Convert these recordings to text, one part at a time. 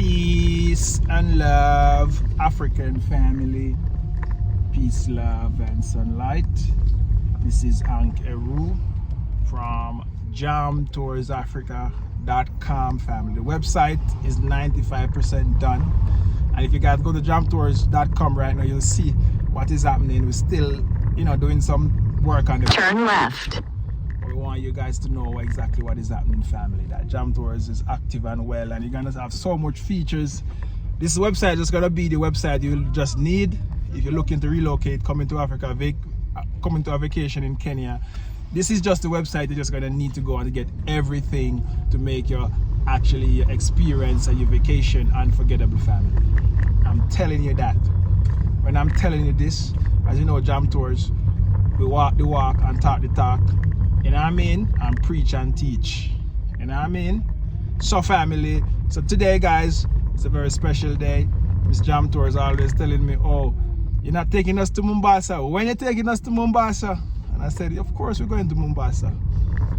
Peace and love, African family. Peace, love, and sunlight. This is Ankh Eru from jamtoursafrica.com family. The website is 95% done. And if you guys go to jamtours.com right now, you'll see what is happening. We're still, doing some work on the turn left. We want you guys to know exactly what is happening, family. That Jam Tours is active and well, and you're gonna have so much features. This website is just gonna be the website you'll just need if you're looking to relocate, coming to Africa, coming to a vacation in Kenya. This is just the website you're just gonna need to go and get everything to make your experience and your vacation unforgettable, family. I'm telling you that. When I'm telling you this, as you know, Jam Tours, we walk the walk and talk the talk. You know what I mean? And preach and teach. You know what I mean? So family, so today guys, it's a very special day. Miss Jam Tour is always telling me, oh, you're not taking us to Mombasa. When you're taking us to Mombasa? And I said, of course we're going to Mombasa.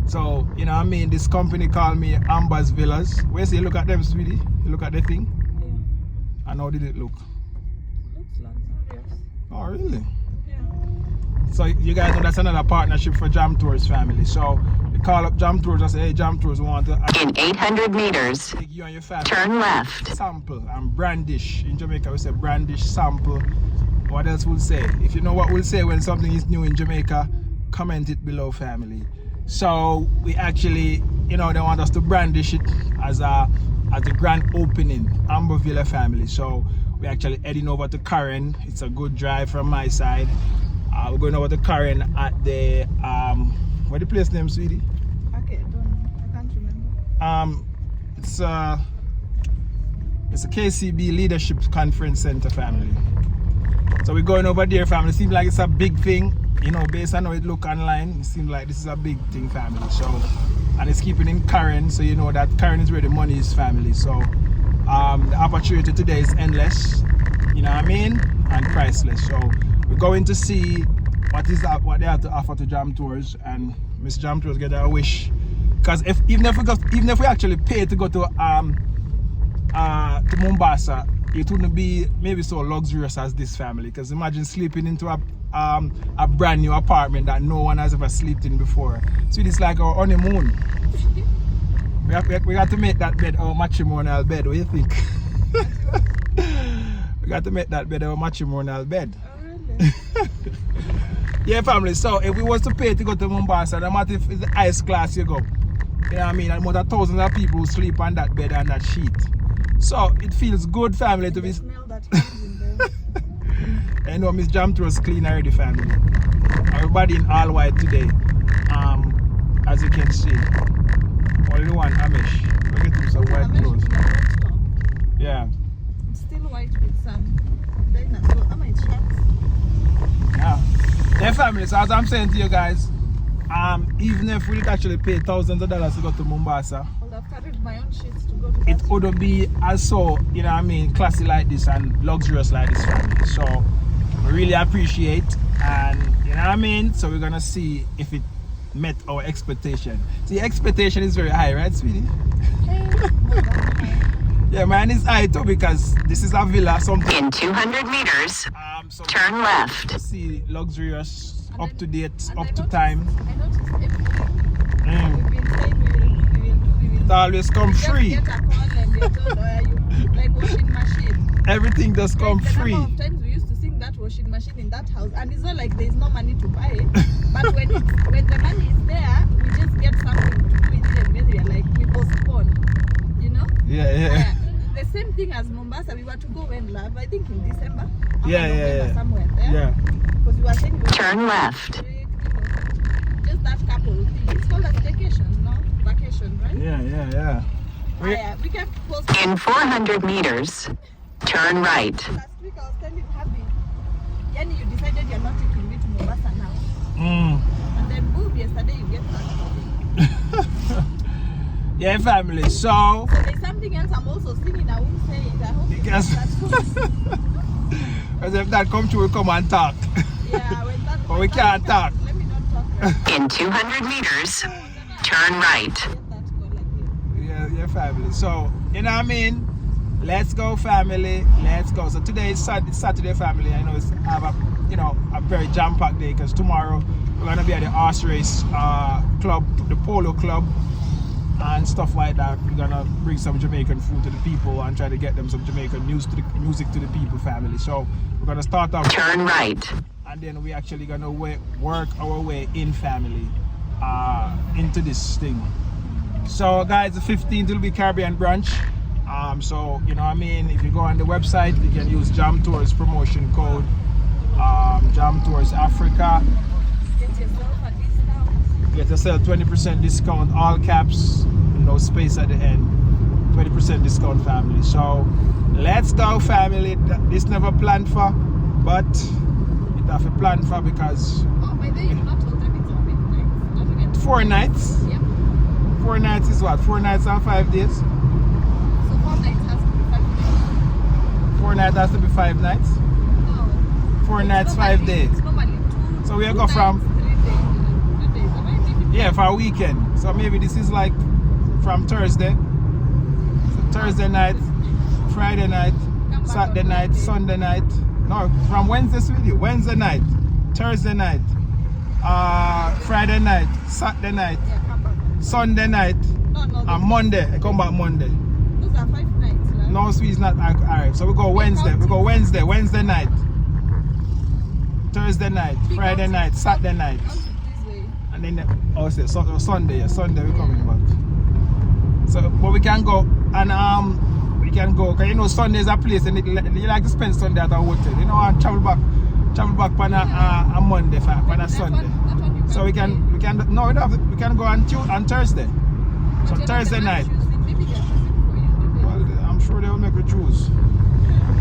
So, you know what I mean? This company called me Amber's Villas. Where you look at them, sweetie? You look at the thing? Yeah. And how did it look? Looks luxurious. Oh, really? So you guys know that's another partnership for Jam Tours family. So you call up Jam Tours and say, hey, Jam Tours, we want to in 800 meters take you and your family. Turn left. Sample and brandish. In Jamaica we say brandish, sample. What else we'll say? If you know what we'll say when something is new in Jamaica, comment it below, family. So we actually, they want us to brandish it as the grand opening, Amber Villa family. So we're actually heading over to Karen. It's a good drive from my side. We're going over to Karen at the what the place name, sweetie? Okay, I can't remember. It's a KCB Leadership Conference Center, family. So we're going over there, family. It seems like it's a big thing, based on how it look online. It seems like this is a big thing, family. So, and it's keeping in Karen, so you know that Karen is where the money is, family. So the opportunity today is endless, you know what I mean, and priceless. So we're going to see what they have to offer to Jam Tours, and Miss Jam Tours get a wish. Because even if we actually pay to go to Mombasa, it wouldn't be maybe so luxurious as this, family. Because imagine sleeping into a brand new apartment that no one has ever slept in before. So it's like our honeymoon. We got to make that bed our matrimonial bed. What do you think? We got to make that bed our matrimonial bed. Yeah, family. So if we was to pay to go to Mombasa, no matter if it's the highest class you go, you know what I mean, and more than thousands of people who sleep on that bed and that sheet. So it feels good, family, to be. Smell that comes in there. Miss Jam Tours clean already, family. Everybody in all white today. As you can see, only one Amish. Look at them, some white clothes. Yeah. It's still white with some dinosaur. Amish shirts. Yeah. Yeah, family. So as I'm saying to you guys, even if we actually pay thousands of dollars to go to Mombasa, I would have carried my own sheets to go to that. it wouldn't be as so, classy like this and luxurious like this, family. So we really appreciate, and so we're gonna see if it met our expectation. See, expectation is very high, right, sweetie? Yeah, mine is high too, because this is a villa, something. In 200 meters, So turn left. See, luxurious, And up then- to date, and up I to noticed- time. I noticed everything. Mm. We've been saying we will. It always come Just free. get a call and you're told, oh, you like washing machine. Everything does come Like, free. The number of times we used to sing that washing machine in that house, and it's not like there's no money to buy it. But when the money is there, we just get something to do with it. When we are like, we postpone, Yeah. The same thing as Mombasa. We were to go when love, I think in December. Yeah. Somewhere there. Yeah. Because we were saying we were Turn left. just that couple thing. It's called a staycation, no? Vacation, right? Yeah. We can post. In 400 meters, turn right. Last week I was telling Happy, Yanni, you decided you're not taking me to Mombasa now. And then boom, yesterday you get back. Yeah, family. So There's something else I'm also singing. I won't say it. I hope you Because- get that. as if that come true, we come and talk. Yeah, when that. But we can't talk. Let me not talk. In 200 meters, turn right. Get that call again. Yeah, family. So, Let's go, family. Let's go. So today is Saturday, family. I know it's have a very jam-packed day because tomorrow we're gonna be at the horse race club, the polo club, and stuff like that. We're gonna bring some Jamaican food to the people and try to get them some Jamaican music to the people, family. So we're gonna start off. Turn right. And then we actually gonna work our way in, family, into this thing. So guys, the 15th will be Caribbean brunch. So you know what I mean, if you go on the website, you can use Jam Tours promotion code, Jam Tours Africa. Get yourself 20% discount, all caps, no space at the end. 20% discount, family. So let's go, family. This never planned for, but it have a plan for because By the way, you've not told them it's how many nights? Not even 4 nights. Yep. 4 nights is what? 4 nights and 5 days. So 4 nights has to be 5 days. 4 nights has to be 5 nights. No. 4 It's nights, normally- 5 days. It's normally So we'll 2 go nights, from 3 days. 3 days. Am I making yeah for a weekend. So maybe this is like from Thursday. So Thursday night, Friday night, Come back Saturday on night, Wednesday. Sunday night. No, from Wednesday's video. Wednesday night, Thursday night, Friday night, Saturday night, Yeah, come back. Sunday night, No, and Monday. I come back Monday. those are 5 nights. Like. No, sweet, not alright. So we go Wednesday. We go Wednesday night, Thursday night, Friday night, Saturday night, Count it this way. and then Sunday. Yeah, Sunday we coming back. So, but we can go and we can go because you know Sunday is a place and you like to spend Sunday at a hotel. You know, and travel back on a Monday for on a That Sunday. one you So we can no we don't have to, we can go on Thursday. So But you're not Thursday the one night. choosing. Maybe they're choosing for you. Well, I'm sure they will make you choose.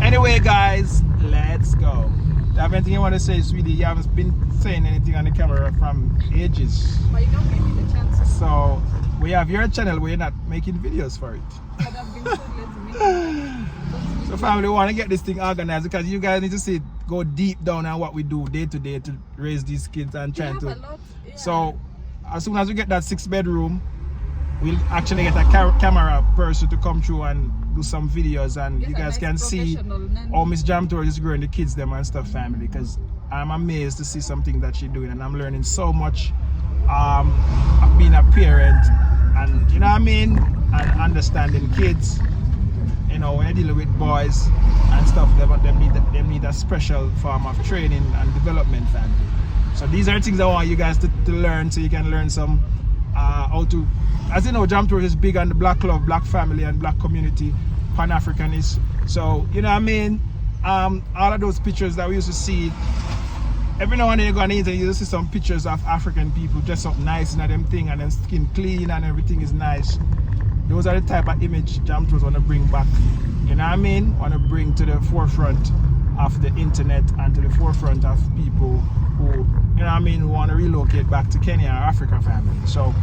Anyway, guys, let's go. Do you have anything you want to say, sweetie? You haven't been saying anything on the camera from ages. But you don't give me the chance. So we have your channel where you're not making videos for it. But I've been so lazy. So family, we want to get this thing organized because you guys need to see go deep down on what we do day to day to raise these kids and We trying have to. a lot. Yeah. So as soon as we get that 6-bedroom, we'll actually get a camera person to come through and do some videos, and Get you a guys nice can see professional nanny. how Miss Jam Tours is growing the kids them and stuff, family, because I'm amazed to see something that she's doing and I'm learning so much of being a parent and you know what I mean, and understanding kids. You know, when you're dealing with boys and stuff, they need a special form of training and development, family. So these are things I want you guys to learn, so you can learn some how to, as you know, Jam Tours is big on the black love, black family and black community, Pan-Africanist. So you know what I mean, all of those pictures that we used to see, every now and then you go on the internet, you used to see some pictures of African people dressed up nice and them thing and then skin clean and everything is nice. Those are the type of image Jam Tours want to bring back, you know what I mean, want to bring to the forefront of the internet and to the forefront of people who, you know what I mean, who want to relocate back to Kenya or Africa, family. So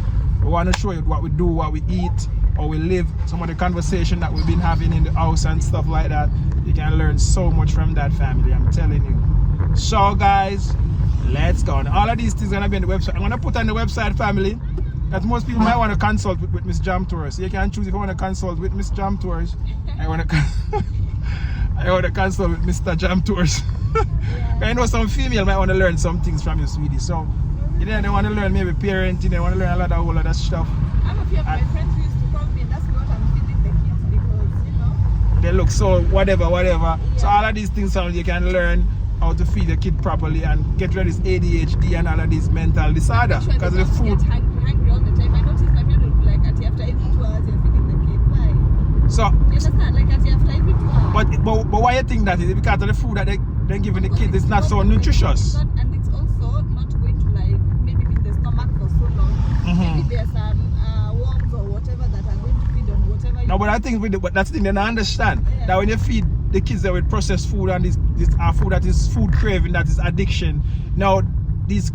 we want to show you what we do, what we eat, how we live, some of the conversation that we've been having in the house and stuff like that. You can learn so much from that, family, I'm telling you. So guys, let's go. And all of these things are going to be on the website. I'm going to put on the website, family, because most people might want to consult with Miss Jam Tours. So you can choose if you want to consult with Miss Jam Tours. I want to consult with Mr. Jam Tours. I know some female might want to learn some things from you, sweetie. So you know, they want to learn maybe parenting, they want to learn a lot of all of that stuff. I'm a few of my friends who used to call me and ask me what I'm feeding the kids because, you know. They look so whatever. So all of these things, so you can learn how to feed the kid properly and get rid of this ADHD and all of this mental disorder Sure, because they of the don't food. get hungry all the time. I noticed my friend would be like, after every 2 hours you're feeding the kid. Why? So, You understand? Like after every 2 hours. but why you think that is? Because of the food that they're giving the kids, it's not so nutritious. And it's also not going to like maybe be in the stomach for so long. Maybe there's some worms or whatever that are going to feed on whatever you No, but I think but that's the thing they don't understand. Yeah. That when you feed the kids that with processed food and this food that is food craving, that is addiction. Now these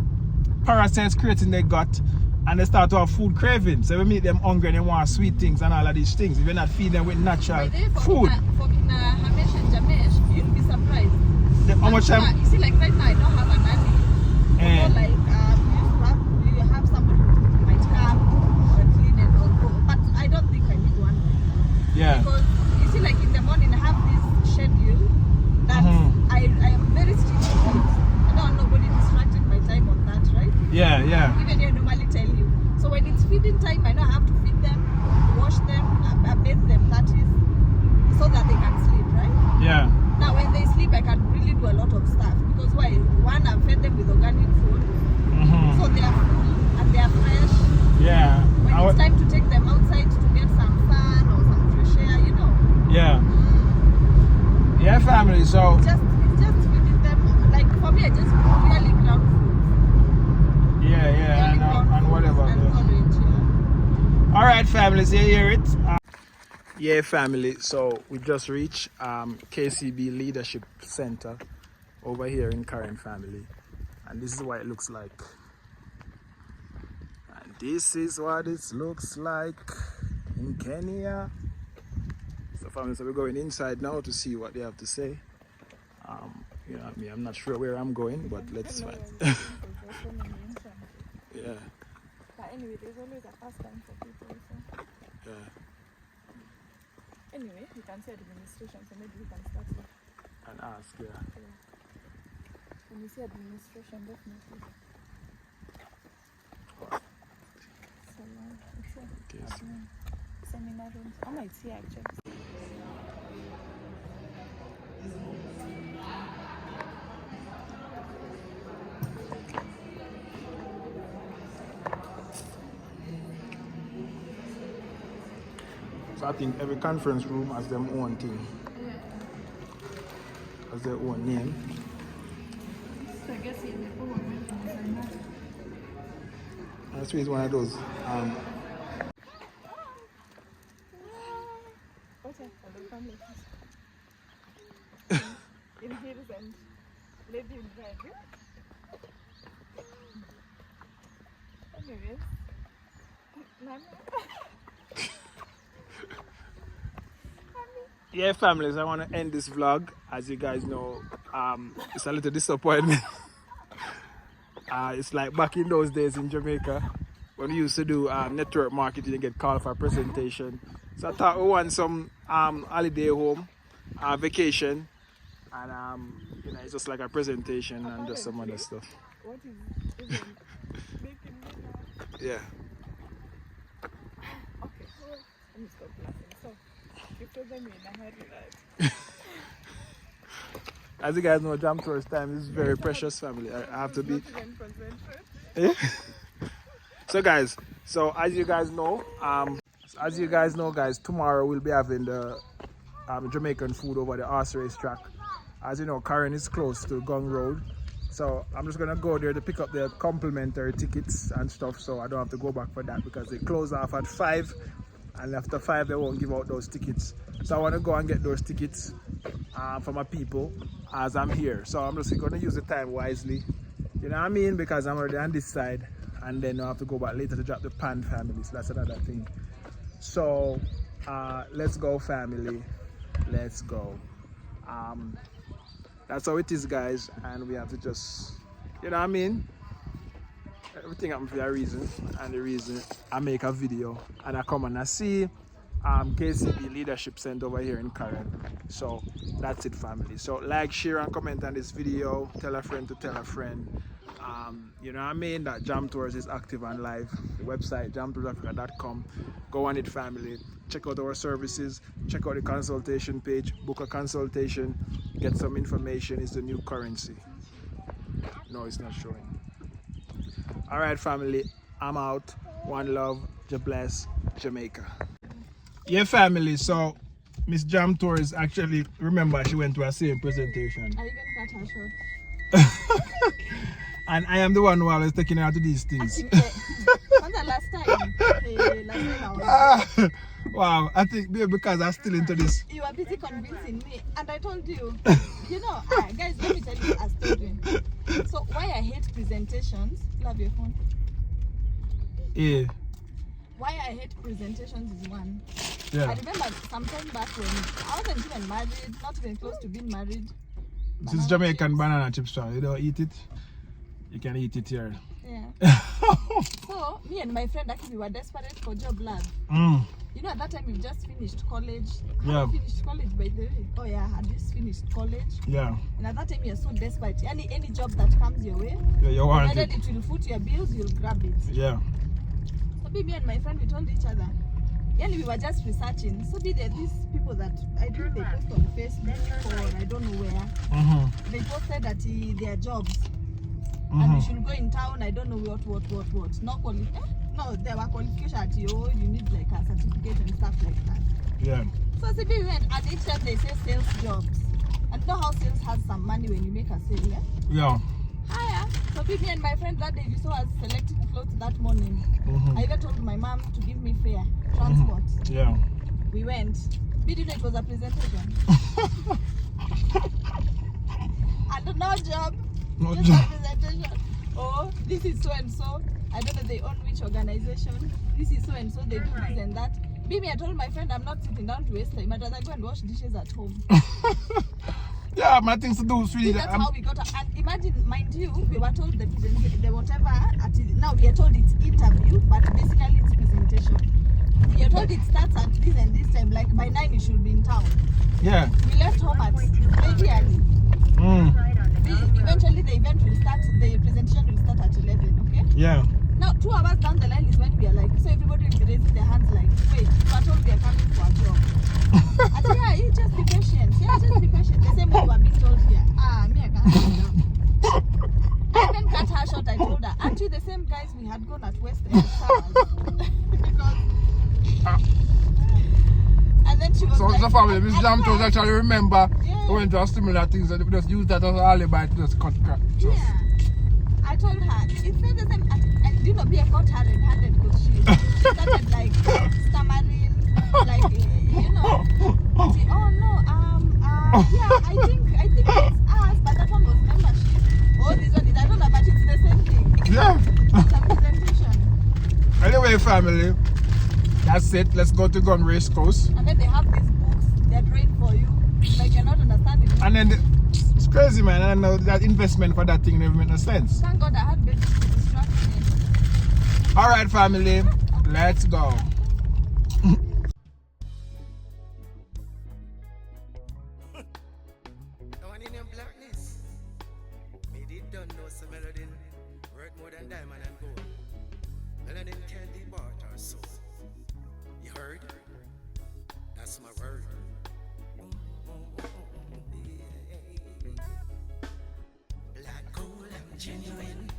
parasites creating their gut and they start to have food cravings. So we make them hungry and they want sweet things and all of these things. If you're not feeding them with natural food. For Hamesh and Jamesh, you'll be surprised. How much time? You see, like right now, I don't have a nanny. Eh. So, like, you have somebody who might come or clean and all go. But I don't think I need one. Yeah. Because you see, like in the morning, Yeah. Even they normally tell you. So when it's feeding time, I know I have to feed them, wash them, bathe them, that is, so that they can sleep, right? Yeah. Now when they sleep, I can really do a lot of stuff because why? One, I've fed them with organic food, so they are full and they are fresh. Yeah. When it's time to take them outside to get some sun or some fresh air, you know. Yeah. Yeah, family. So It's just feeding them. Like for me, I just really ground food. yeah, and whatever. And Yeah. porridge, yeah. All right, family. So you hear it? Yeah, family. So we just reached KCB Leadership Center over here in Karen, family, and this is what it looks like. And this is what it looks like in Kenya. So family, so we're going inside now to see what they have to say. You know, I'm not sure where I'm going, but let's find. Yeah. But anyway, there's always a first time for people. So. Yeah. Anyway, you can say administration, so maybe we can start with. And ask, yeah. When you say administration, definitely. So, it's a Okay, so seminar room. Oh, no, it's here actually. So I think every conference room has their own thing, has their own name. So I guess it's That's why it's one of those. okay, hello family. In heels and lady in red. Anyways, Yeah, families, I want to end this vlog. As you guys know, it's a little disappointment. It's like back in those days in Jamaica when we used to do network marketing and get called for a presentation. So I thought we want some holiday home, vacation, and you know, it's just like a presentation and just some other stuff. what is even making me laugh? Yeah. Okay, well, let me stop laughing. So, you told them in a hurry, right? As you guys know, jam tourist time is very precious, family. I have to be. Not even concentrate. Yeah. So guys, so as you guys know, guys, tomorrow we'll be having the Jamaican food over the horse race track. As you know, Karen is close to Gong Road, so I'm just gonna go there to pick up the complimentary tickets and stuff, so I don't have to go back for that because they close off at 5, and after 5 they won't give out those tickets. So I want to go and get those tickets for my people as I'm here. So I'm just going to use the time wisely, you know what I mean, because I'm already on this side, and then I have to go back later to drop the pan family, so that's another thing. So let's go, family, let's go. That's how it is, guys, and we have to just, you know what I mean, everything happens for a reason, and the reason I make a video and I come and I see KCB Leadership Center over here in Karen. So that's it, family. So like, share and comment on this video, tell a friend to tell a friend. You know what I mean, that Jam Tours is active and live. The website jamtoursafrica.com. Go on it, family. Check out our services, check out the consultation page, book a consultation, get some information. It's the new currency. No, it's not showing. All right, family, I'm out. One love, God bless, Jamaica. Yeah, family, so Miss Jam Tours actually, remember, she went to her same presentation. Are you going to cut her short? And I am the one who always taking her to these things. When's the last time? Last time I was Wow, I think maybe because I'm still into this. You were busy convincing me, and I told you. You know, guys, let me tell you a story. So, why I hate presentations? Love your phone. Yeah. Why I hate presentations is one. Yeah. I remember some time back when I wasn't even married, not even close to being married. This is Jamaican banana chips, so you don't eat it. You can eat it here. Yeah. So me and my friend actually were desperate for job lad. You know, at that time we just finished college. Yeah. Finished college by the way. Oh yeah, I just finished college. Yeah. And at that time you're so desperate. Any job that comes your way, Yeah, you want provided it. it will foot your bills, you'll grab it. Yeah. So me and my friend, we told each other. Yani we were just researching. So there these people that I think they post on Facebook or I don't know where. They posted that their jobs. And we should go in town, I don't know what. No, there were qualifications at you need like a certificate and stuff like that. Yeah. So we went, and each time they say sales jobs. And you know how sales has some money when you make a sale, yeah? Yeah. Higher. So me and my friend that day, we saw us selecting clothes that morning. I even told my mom to give me fare, transport. Yeah. We went. We didn't know it was a presentation. And no job. No just job. a presentation. Oh, this is so and so. I don't know they own which organization. This is so and so. They do this and that. I told my friend I'm not sitting down to waste time. I'd rather go and wash dishes at home. Yeah, my things to do, sweetie. That's how we got. And imagine, mind you, we were told the whatever. Now we are told it's interview, but basically it's presentation. We are told it starts at this and this time. Like by 9 you should be in town. Yeah. We left home at very early. Eventually the event will start. The presentation will start at 11. Okay. Yeah. Now 2 hours down the line is when we are like, so everybody will be raising their hands like, wait, we are told we are coming for a job. I said, yeah, you just be patient. Yeah, just be patient. The same way we are being told here. Me, I can't sit down. I then cut her short. I told her, aren't you the same guys we had gone at West End Towers? Because, and then she was So like, the family, Miss Jam told actually remember Yeah. going to a similar things and they just use that as an alibi to just cut crap. Just. yeah. I told her, it's not the same. And you know, be a caught her red-handed because she started like stammering, like, you know. She, oh no, yeah, I think it's us, but that one was membership. Oh, this one is, I don't know, but it's the same thing. Yeah. It's a presentation. Anyway, family, that's it. Let's go to Gun Race Coast. And then they have these books, they're trained for you, like you're not understanding. And then it's crazy, man. I know that investment for that thing never made no sense. Thank God I had babies to distract me. All right, family, let's go. Blackness. Me did don't know some melody worth more than diamond and gold. Melody can't be bought or sold. You heard? That's my word. Black gold, I'm genuine.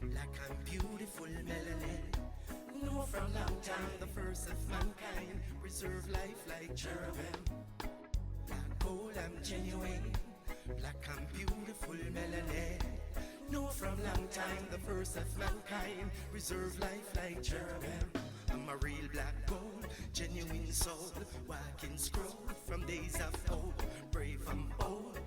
Black and beautiful melanin. Know from long time the first of mankind. Preserve life like cherubim. Black gold, I'm genuine. Black and beautiful melanin. Know from long time the first of mankind. Reserve life like cherubim. I'm a real black gold, genuine soul. Walking scroll from days of old. Brave and bold.